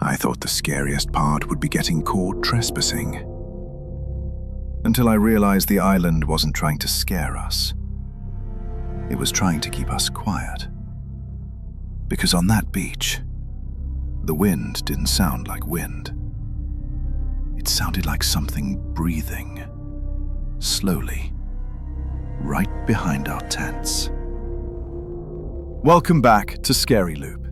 I thought the scariest part would be getting caught trespassing. Until I realized the island wasn't trying to scare us. It was trying to keep us quiet. Because on that beach, the wind didn't sound like wind. It sounded like something breathing, slowly, right behind our tents. Welcome back to Scary Loop.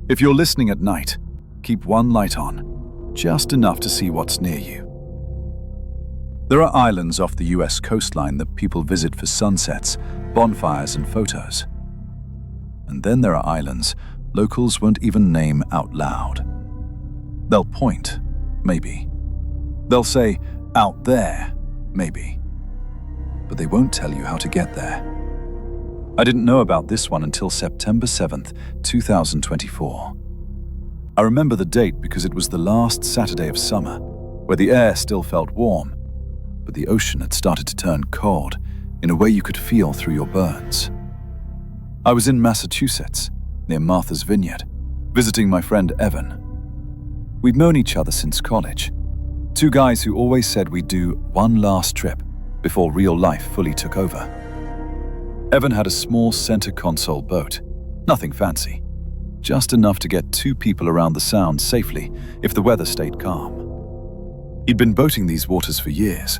If you're listening at night, keep one light on, just enough to see what's near you. There are islands off the US coastline that people visit for sunsets, bonfires, and photos. And then there are islands locals won't even name out loud. They'll point, maybe. They'll say, out there, maybe. But they won't tell you how to get there. I didn't know about this one until September 7th, 2024. I remember the date because it was the last Saturday of summer, where the air still felt warm, but the ocean had started to turn cold in a way you could feel through your burns. I was in Massachusetts, near Martha's Vineyard, visiting my friend Evan. We'd known each other since college, two guys who always said we'd do one last trip before real life fully took over. Evan had a small center console boat, nothing fancy, just enough to get two people around the Sound safely if the weather stayed calm. He'd been boating these waters for years,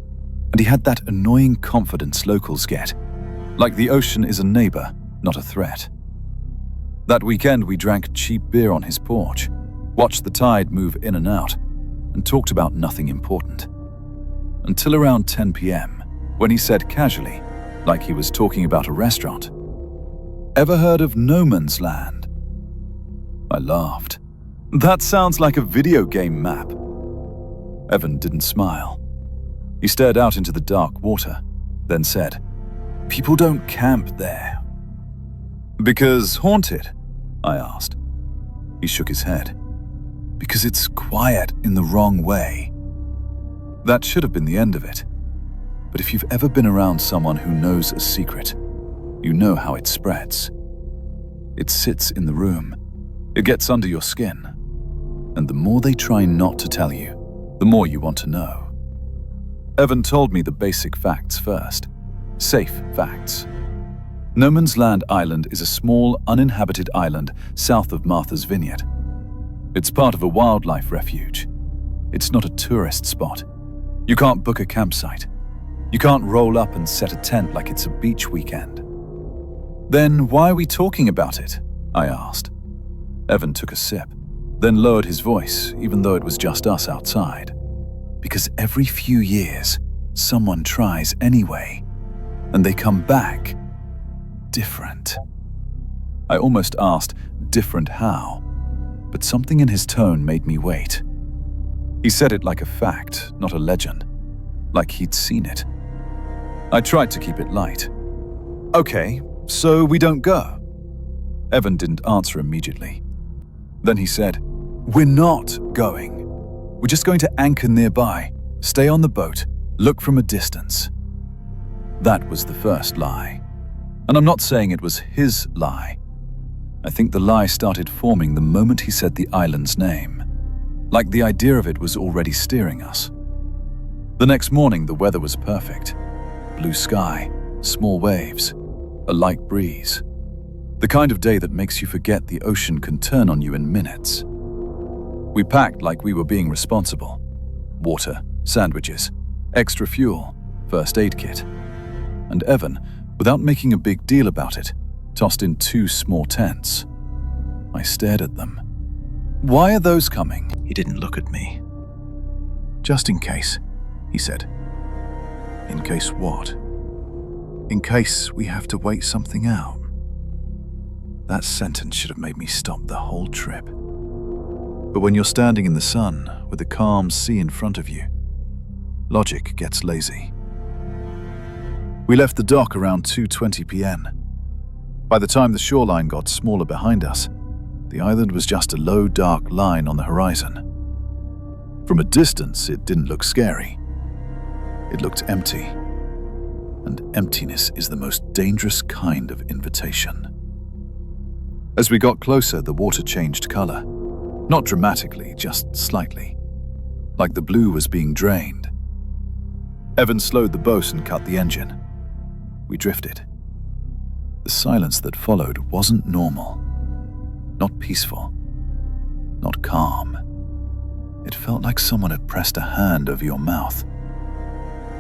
and he had that annoying confidence locals get, like the ocean is a neighbor, not a threat. That weekend we drank cheap beer on his porch, watched the tide move in and out, and talked about nothing important. Until around 10 p.m, when he said casually, like he was talking about a restaurant, "Ever heard of Nomans Land?" I laughed. "That sounds like a video game map." Evan didn't smile. He stared out into the dark water, then said, "People don't camp there." "Because haunted?" I asked. He shook his head. "Because it's quiet in the wrong way." That should have been the end of it. But if you've ever been around someone who knows a secret, you know how it spreads. It sits in the room. It gets under your skin. And the more they try not to tell you, the more you want to know. Evan told me the basic facts first. Safe facts. Nomans Land Island is a small, uninhabited island south of Martha's Vineyard. It's part of a wildlife refuge. It's not a tourist spot. You can't book a campsite. You can't roll up and set a tent like it's a beach weekend. "Then why are we talking about it?" I asked. Evan took a sip, then lowered his voice, even though it was just us outside. "Because every few years, someone tries anyway, and they come back different." I almost asked, different how? But something in his tone made me wait. He said it like a fact, not a legend, like he'd seen it. I tried to keep it light. "Okay, so we don't go?" Evan didn't answer immediately. Then he said, "We're not going. We're just going to anchor nearby, stay on the boat, look from a distance." That was the first lie. And I'm not saying it was his lie. I think the lie started forming the moment he said the island's name, like the idea of it was already steering us. The next morning, the weather was perfect. Blue sky, small waves, a light breeze. The kind of day that makes you forget the ocean can turn on you in minutes. We packed like we were being responsible. Water, sandwiches, extra fuel, first aid kit. And Evan, without making a big deal about it, tossed in 2 small tents. I stared at them. "Why are those coming?" He didn't look at me. "Just in case," he said. "In case what?" "In case we have to wait something out." That sentence should have made me stop the whole trip. But when you're standing in the sun with the calm sea in front of you, logic gets lazy. We left the dock around 2:20 p.m. By the time the shoreline got smaller behind us, the island was just a low, dark line on the horizon. From a distance, it didn't look scary. It looked empty. And emptiness is the most dangerous kind of invitation. As we got closer, the water changed color. Not dramatically, just slightly. Like the blue was being drained. Evan slowed the boat and cut the engine. We drifted. The silence that followed wasn't normal. Not peaceful. Not calm. It felt like someone had pressed a hand over your mouth.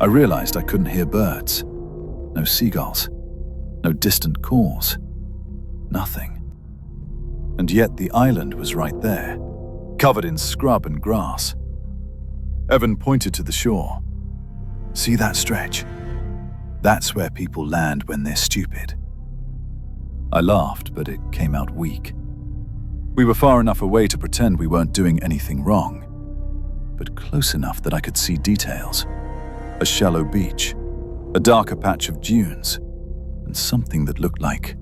I realized I couldn't hear birds. No seagulls. No distant calls. Nothing. And yet the island was right there, covered in scrub and grass. Evan pointed to the shore. See that stretch? That's where people land when they're stupid. I laughed, but it came out weak. We were far enough away to pretend we weren't doing anything wrong, but close enough that I could see details. A shallow beach, a darker patch of dunes, and something that looked like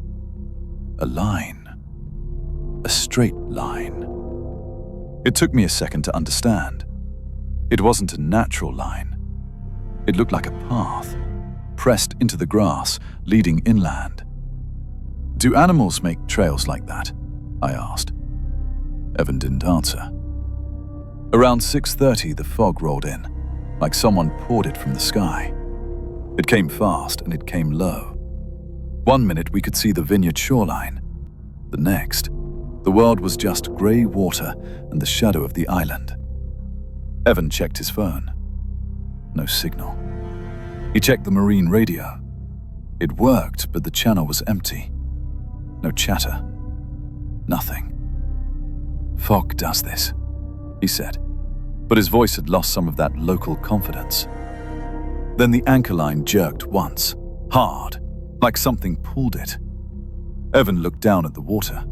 a line. A straight line. It took me a second to understand. It wasn't a natural line. It looked like a path, pressed into the grass, leading inland. Do animals make trails like that? I asked. Evan didn't answer. Around 6:30, the fog rolled in, like someone poured it from the sky. It came fast and it came low. One minute we could see the Vineyard shoreline. The next, the world was just grey water and the shadow of the island. Evan checked his phone. No signal. He checked the marine radio. It worked, but the channel was empty. No chatter. Nothing. Fog does this, he said, but his voice had lost some of that local confidence. Then the anchor line jerked once, hard, like something pulled it. Evan looked down at the water.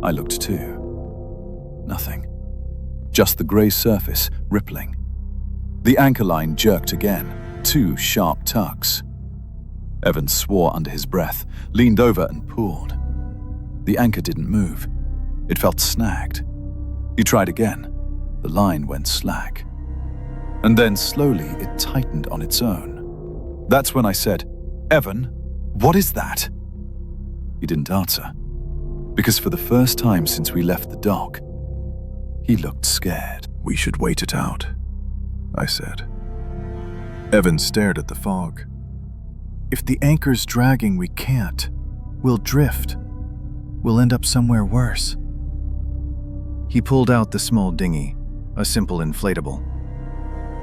I looked too. Nothing. Just the grey surface, rippling. The anchor line jerked again, 2 sharp tugs. Evan swore under his breath, leaned over and pulled. The anchor didn't move. It felt snagged. He tried again. The line went slack. And then slowly it tightened on its own. That's when I said, "Evan, what is that?" He didn't answer, because for the first time since we left the dock, he looked scared. "We should wait it out," I said. Evan stared at the fog. "If the anchor's dragging, we can't. We'll drift. We'll end up somewhere worse." He pulled out the small dinghy, a simple inflatable.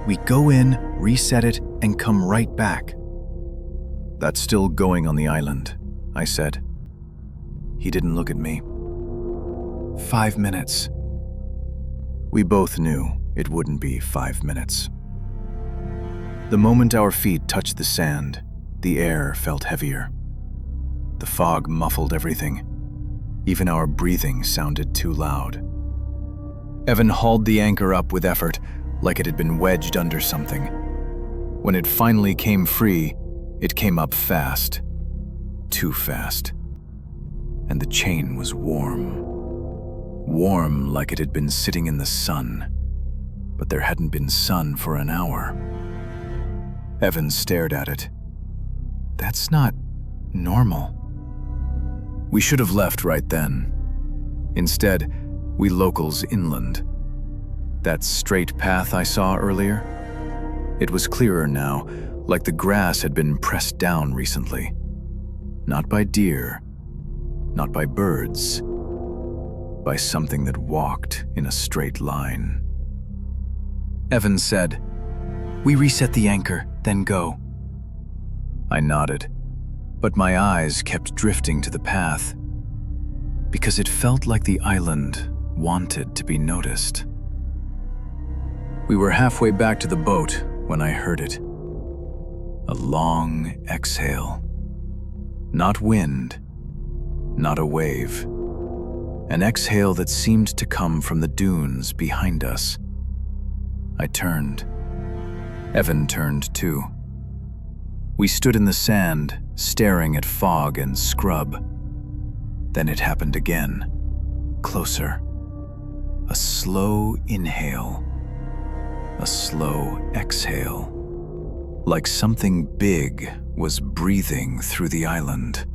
"We go in, reset it, and come right back." "That's still going on the island," I said. He didn't look at me. 5 minutes. We both knew it wouldn't be 5 minutes. The moment our feet touched the sand, the air felt heavier. The fog muffled everything. Even our breathing sounded too loud. Evan hauled the anchor up with effort, like it had been wedged under something. When it finally came free, it came up fast. Too fast. And the chain was warm. Warm like it had been sitting in the sun. But there hadn't been sun for an hour. Evan stared at it. "That's not normal." We should have left right then. Instead, we locals inland. That straight path I saw earlier? It was clearer now, like the grass had been pressed down recently. Not by deer, not by birds, by something that walked in a straight line. Evan said, "We reset the anchor, then go." I nodded, but my eyes kept drifting to the path, because it felt like the island wanted to be noticed. We were halfway back to the boat when I heard it. A long exhale. Not wind, not a wave. An exhale that seemed to come from the dunes behind us. I turned. Evan turned too. We stood in the sand, staring at fog and scrub. Then it happened again. Closer. A slow inhale. A slow exhale. Like something big was breathing through the island.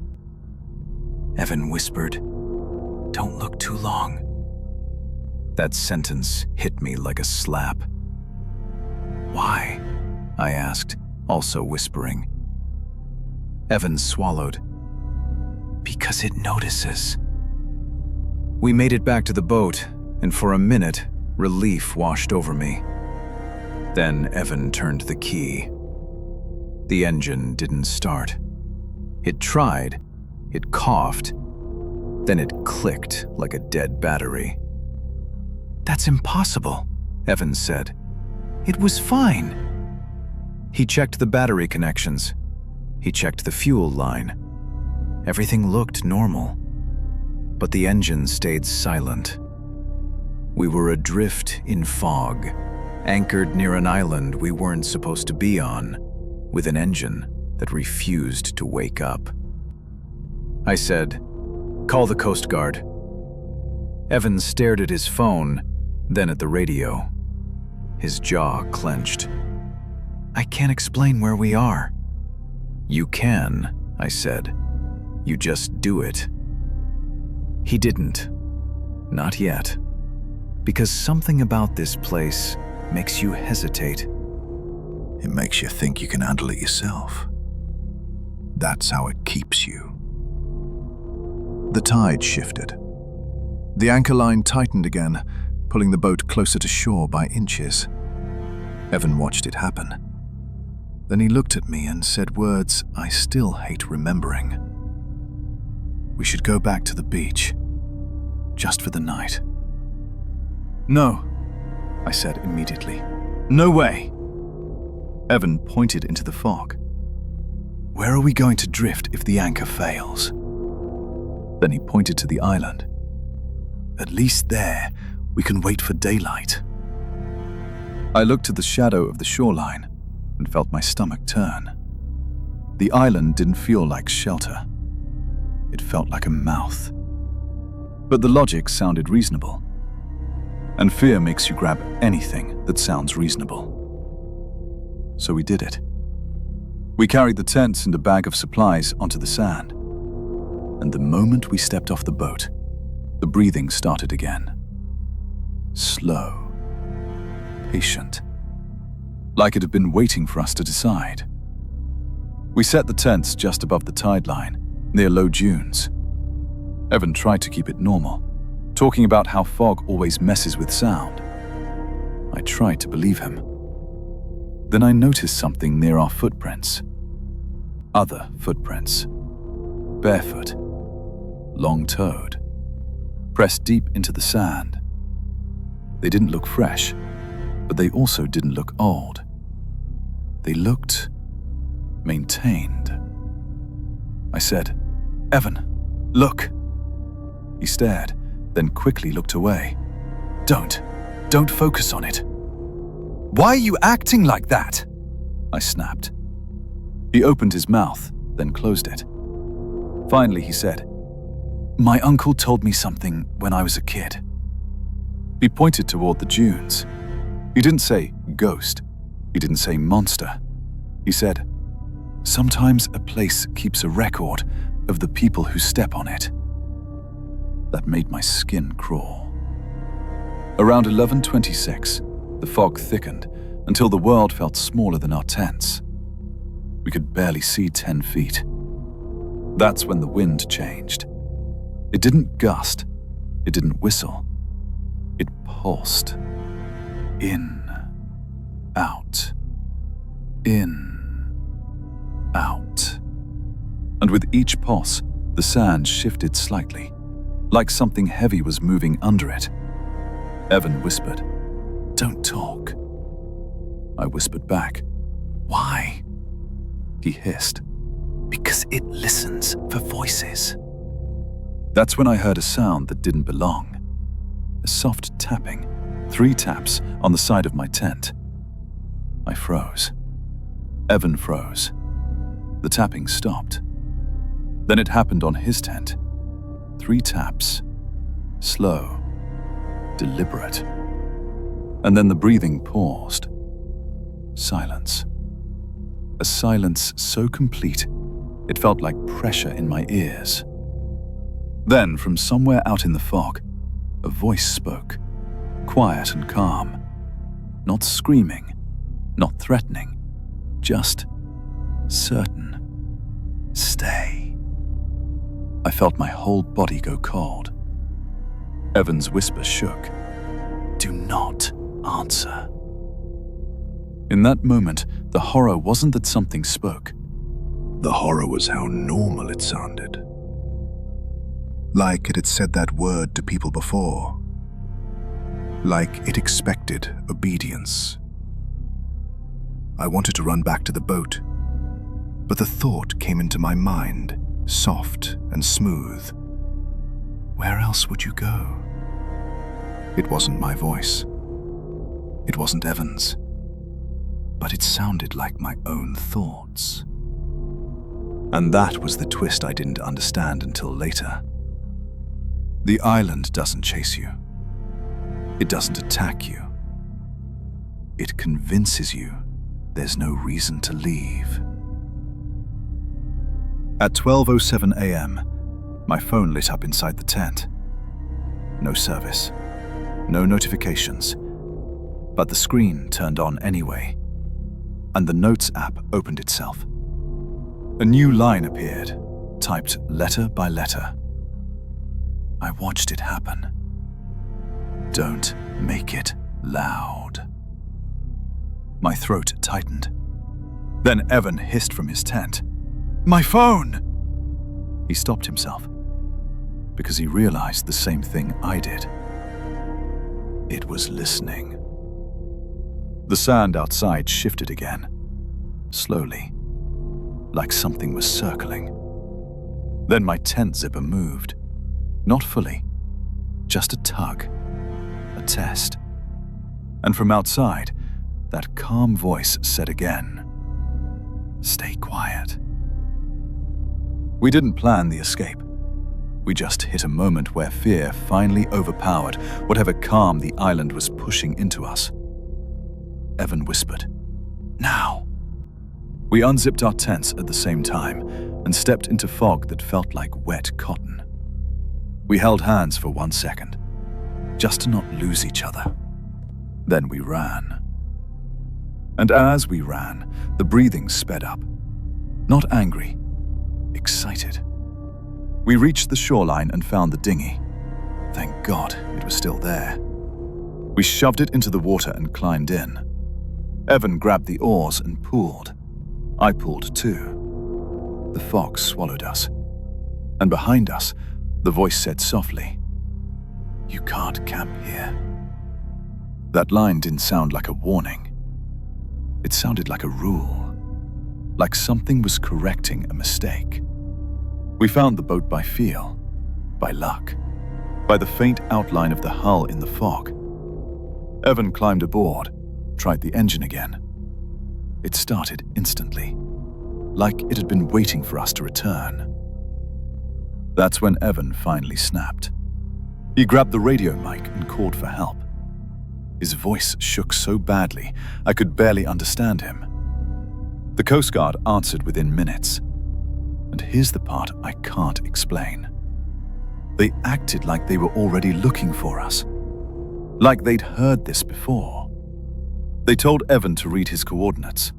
Evan whispered, "Don't look too long." That sentence hit me like a slap. "Why?" I asked, also whispering. Evan swallowed. "Because it notices." We made it back to the boat, and for a minute, relief washed over me. Then Evan turned the key. The engine didn't start. It tried, it coughed, then it clicked like a dead battery. "That's impossible," Evan said. "It was fine." He checked the battery connections. He checked the fuel line. Everything looked normal. But the engine stayed silent. We were adrift in fog, anchored near an island we weren't supposed to be on, with an engine that refused to wake up. I said, "Call the Coast Guard." Evan stared at his phone, then at the radio. His jaw clenched. "I can't explain where we are." "You can," I said. "You just do it." He didn't. Not yet. Because something about this place makes you hesitate. It makes you think you can handle it yourself. That's how it keeps you. The tide shifted. The anchor line tightened again, pulling the boat closer to shore by inches. Evan watched it happen. Then he looked at me and said words I still hate remembering. "We should go back to the beach, just for the night." "No," I said immediately. "No way." Evan pointed into the fog. "Where are we going to drift if the anchor fails?" Then he pointed to the island. "At least there, we can wait for daylight." I looked at the shadow of the shoreline and felt my stomach turn. The island didn't feel like shelter. It felt like a mouth. But the logic sounded reasonable. And fear makes you grab anything that sounds reasonable. So we did it. We carried the tents and a bag of supplies onto the sand. And the moment we stepped off the boat, the breathing started again. Slow. Patient. Like it had been waiting for us to decide. We set the tents just above the tide line, near low dunes. Evan tried to keep it normal, talking about how fog always messes with sound. I tried to believe him. Then I noticed something near our footprints. Other footprints. Barefoot. Long-toed. Pressed deep into the sand. They didn't look fresh, but they also didn't look old. They looked maintained. I said, "Evan, look." He stared, then quickly looked away. Don't focus on it." "Why are you acting like that?" I snapped. He opened his mouth, then closed it. Finally, he said, "My uncle told me something when I was a kid." He pointed toward the dunes. He didn't say ghost. He didn't say monster. He said, "Sometimes a place keeps a record of the people who step on it." That made my skin crawl. Around 11:26, the fog thickened until the world felt smaller than our tents. We could barely see 10 feet. That's when the wind changed. It didn't gust. It didn't whistle. It pulsed. In, out, in, out. And with each pulse, the sand shifted slightly, like something heavy was moving under it. Evan whispered, "Don't talk." I whispered back, "Why?" He hissed, "Because it listens for voices." That's when I heard a sound that didn't belong. A soft tapping, 3 taps on the side of my tent. I froze. Evan froze. The tapping stopped. Then it happened on his tent. 3 taps. Slow. Deliberate. And then the breathing paused. Silence. A silence so complete, it felt like pressure in my ears. Then, from somewhere out in the fog, a voice spoke, quiet and calm. Not screaming, not threatening, just certain. Stay. I felt my whole body go cold. Evan's whisper shook. Do not answer. In that moment, the horror wasn't that something spoke. The horror was how normal it sounded. Like it had said that word to people before. Like it expected obedience. I wanted to run back to the boat, but the thought came into my mind, soft and smooth. Where else would you go? It wasn't my voice. It wasn't Evan's. But it sounded like my own thoughts. And that was the twist I didn't understand until later. The island doesn't chase you. It doesn't attack you. It convinces you there's no reason to leave. At 12:07 a.m., my phone lit up inside the tent. No service, no notifications, but the screen turned on anyway, and the Notes app opened itself. A new line appeared, typed letter by letter. I watched it happen. Don't make it loud. My throat tightened. Then Evan hissed from his tent. My phone! He stopped himself, because he realized the same thing I did. It was listening. The sand outside shifted again, slowly, like something was circling. Then my tent zipper moved, not fully, just a tug, a test. And from outside, that calm voice said again, stay quiet. We didn't plan the escape. We just hit a moment where fear finally overpowered whatever calm the island was pushing into us. Evan whispered, now. We unzipped our tents at the same time and stepped into fog that felt like wet cotton. We held hands for 1 second, just to not lose each other. Then we ran. And as we ran, the breathing sped up. Not angry, excited. We reached the shoreline and found the dinghy. Thank God it was still there. We shoved it into the water and climbed in. Evan grabbed the oars and pulled. I pulled too. The fog swallowed us. And behind us, the voice said softly, you can't camp here. That line didn't sound like a warning. It sounded like a rule, like something was correcting a mistake. We found the boat by feel, by luck, by the faint outline of the hull in the fog. Evan climbed aboard, tried the engine again. It started instantly, like it had been waiting for us to return. That's when Evan finally snapped. He grabbed the radio mic and called for help. His voice shook so badly, I could barely understand him. The Coast Guard answered within minutes. And here's the part I can't explain. They acted like they were already looking for us, like they'd heard this before. They told Evan to read his coordinates.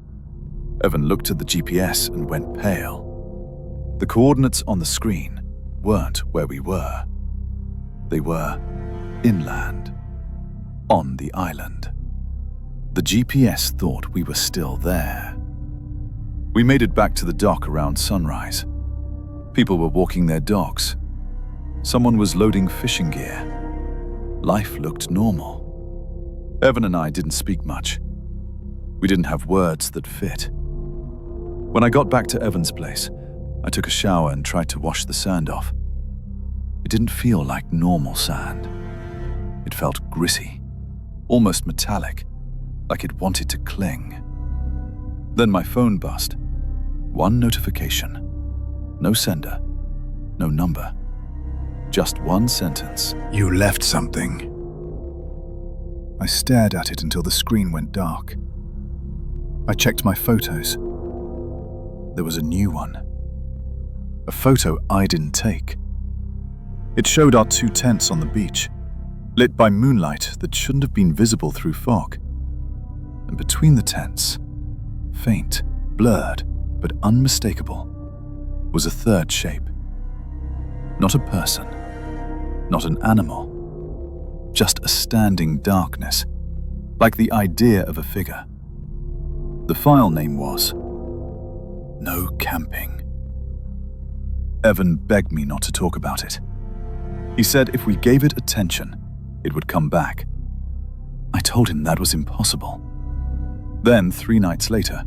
Evan looked at the GPS and went pale. The coordinates on the screen weren't where we were. They were inland, on the island. The GPS thought we were still there. We made it back to the dock around sunrise. People were walking their dogs. Someone was loading fishing gear. Life looked normal. Evan and I didn't speak much. We didn't have words that fit. When I got back to Evan's place, I took a shower and tried to wash the sand off. It didn't feel like normal sand. It felt gritty, almost metallic, like it wanted to cling. Then my phone buzzed. One notification. No sender. No number. Just one sentence. You left something. I stared at it until the screen went dark. I checked my photos. There was a new one. A photo I didn't take. It showed our 2 tents on the beach, lit by moonlight that shouldn't have been visible through fog. And between the tents, faint, blurred, but unmistakable, was a third shape. Not a person, not an animal, just a standing darkness, like the idea of a figure. The file name was No Camping. Evan begged me not to talk about it. He said if we gave it attention, it would come back. I told him that was impossible. Then, 3 nights later,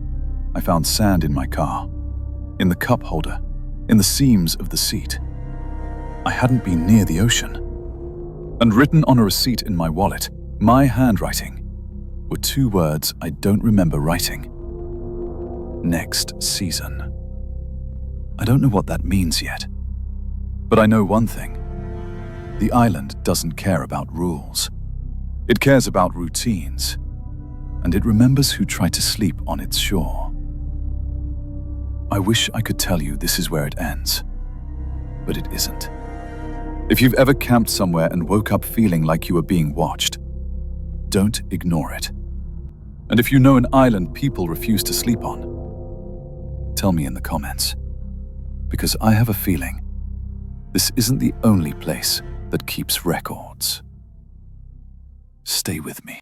I found sand in my car, in the cup holder, in the seams of the seat. I hadn't been near the ocean. And written on a receipt in my wallet, my handwriting, were 2 words I don't remember writing. Next season. I don't know what that means yet, but I know one thing. The island doesn't care about rules. It cares about routines, and it remembers who tried to sleep on its shore. I wish I could tell you this is where it ends, but it isn't. If you've ever camped somewhere and woke up feeling like you were being watched, don't ignore it. And if you know an island people refuse to sleep on, tell me in the comments, because I have a feeling this isn't the only place that keeps records. Stay with me.